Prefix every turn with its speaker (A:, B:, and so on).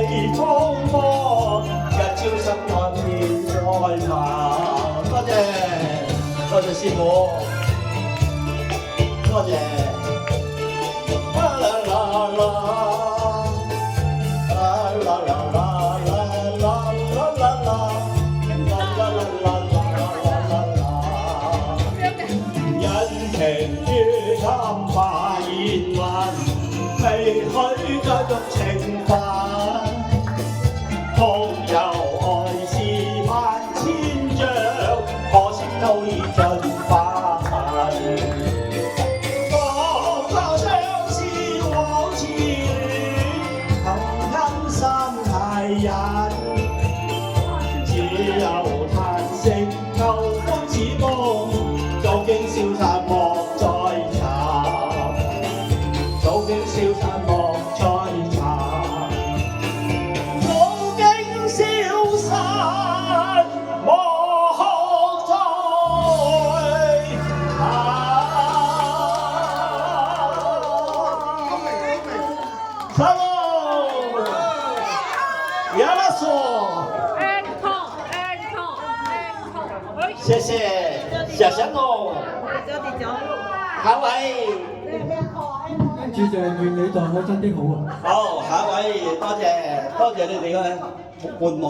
A: 蒼茫，日照心岸變再跑。多謝，多謝師傅，多謝。啦啦啦啦，啦啦啦啦啦啦啦啦。人情於貪化煙雲，未許再續情分。空有愛是萬千丈，可惜都已盡化痕。講到相思往事亂，同甘心係人。只有嘆息舊歡似夢，早經消散莫再尋，早經消散莫再尋，早經消散莫再尋。有乜數？謝謝，謝謝我。下位，
B: 跟住就係願你待我真的好啊！
A: 好，下位，多謝你哋嘅伴舞。